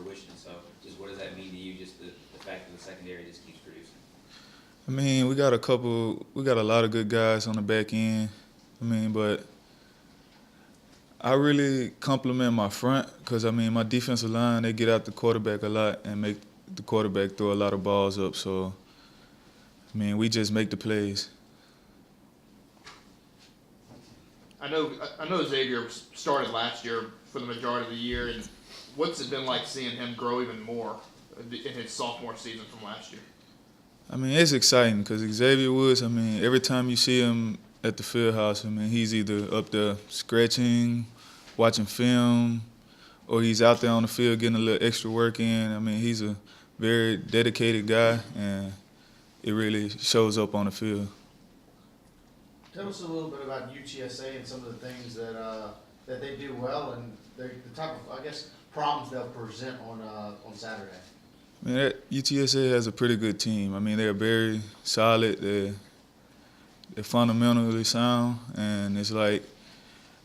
fruition. So just what does that mean to you, just the fact that the secondary just keeps producing? I mean, we got a lot of good guys on the back end. I mean, but I really compliment my front because, I mean, my defensive line, they get out the quarterback a lot and make the quarterback throw a lot of balls up. So, I mean, we just make the plays. I know Xavier started last year for the majority of the year, and what's it been like seeing him grow even more in his sophomore season from last year? I mean, it's exciting because Xavier Woods, I mean, every time you see him at the field house, I mean, he's either up there scratching, watching film, or he's out there on the field getting a little extra work in. I mean, he's a very dedicated guy, and it really shows up on the field. Tell us a little bit about UTSA and some of the things that they do well, and the type of, I guess, problems they'll present on Saturday. I mean, UTSA has a pretty good team. I mean, they're very solid. They're fundamentally sound, and it's like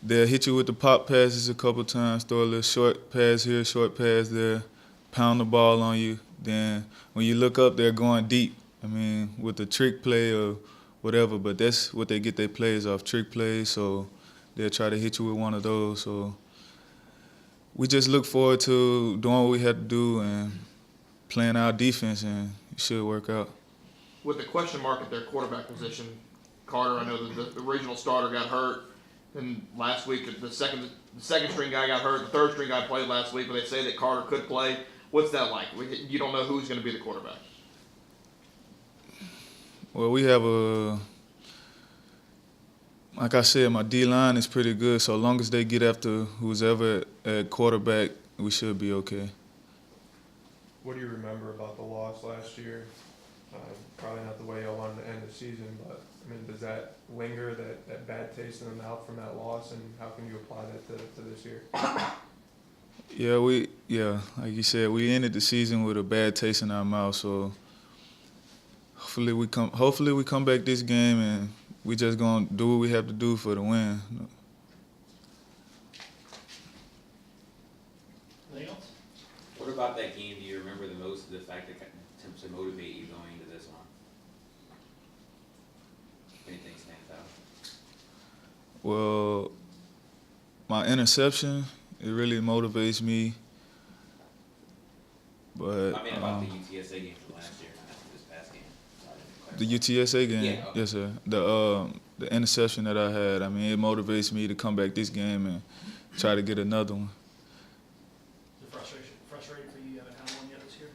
they'll hit you with the pop passes a couple times, throw a little short pass here, short pass there, pound the ball on you. Then when you look up, they're going deep. I mean, with the trick play or whatever, but that's what they get their plays off, trick plays, so they'll try to hit you with one of those. So we just look forward to doing what we had to do and playing our defense, and it should work out. With the question mark at their quarterback position, Carter, I know that the regional starter got hurt, and last week the second string guy got hurt, the third string guy played last week, but they say that Carter could play. What's that like? You don't know who's going to be the quarterback. Well, we have like I said, my D-line is pretty good, so as long as they get after who's ever at quarterback, we should be okay. What do you remember about the loss last year? Probably not the way y'all wanted to end the season, but I mean, does that linger, that bad taste in the mouth from that loss, and how can you apply that to this year? Yeah, like you said, we ended the season with a bad taste in our mouth, so hopefully we come back this game and we just gonna do what we have to do for the win. Anything else? What about that game do you remember the most, the fact that attempts to motivate you going into this one? Anything stands out? Well, my interception, it really motivates me. But I mean about the UTSA game from last year, not this past game. the UTSA game, Yeah, okay. yes sir. The interception that I had, I mean, it motivates me to come back this game and try to get another one. Is it frustrating for you haven't had one yet this year?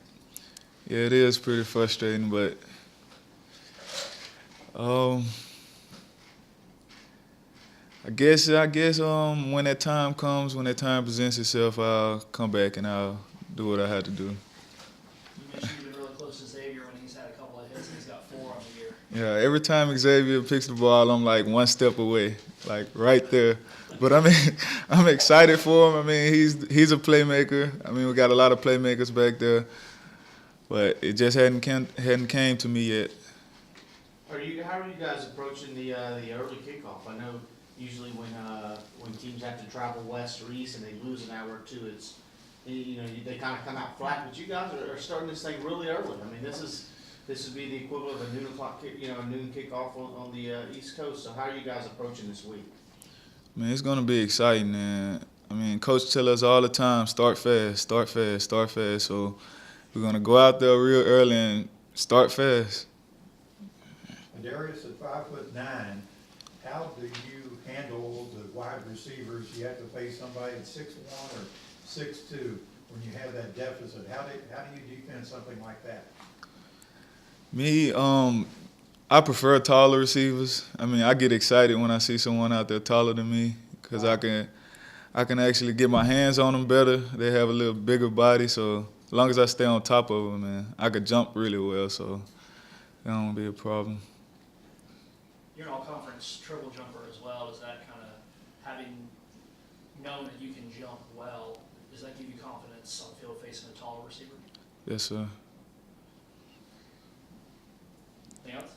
Yeah, it is pretty frustrating, but I guess when that time comes, when that time presents itself, I'll come back and I'll do what I had to do. You mentioned you've been really close to Xavier when he's had a couple of hits and he's got 4 on the year. Yeah, every time Xavier picks the ball, I'm like one step away, like right there. But I mean, I'm excited for him. I mean, he's a playmaker. I mean, we got a lot of playmakers back there, but it just hadn't came to me yet. How are you guys approaching the early kickoff? I know usually when teams have to travel west or east and they lose an hour or two, they kind of come out flat. But you guys are starting this thing really early. I mean, this would be the equivalent of a noon kickoff on the East Coast. So how are you guys approaching this week? I mean, it's gonna be exciting, and I mean, Coach tell us all the time, start fast, start fast, start fast. So we're gonna go out there real early and start fast. Adairius at 5'9", how do you handle the wide receivers? You have to face somebody at 6'1" or 6'2" when you have that deficit. How do you defend something like that? Me, I prefer taller receivers. I mean, I get excited when I see someone out there taller than me because I can actually get my hands on them better. They have a little bigger body, so as long as I stay on top of them, man, I could jump really well, so that won't be a problem. You're an all-conference triple jumper as well. Does that kind of, having known that you can jump well, does that give you confidence on the field facing a taller receiver? Yes, sir.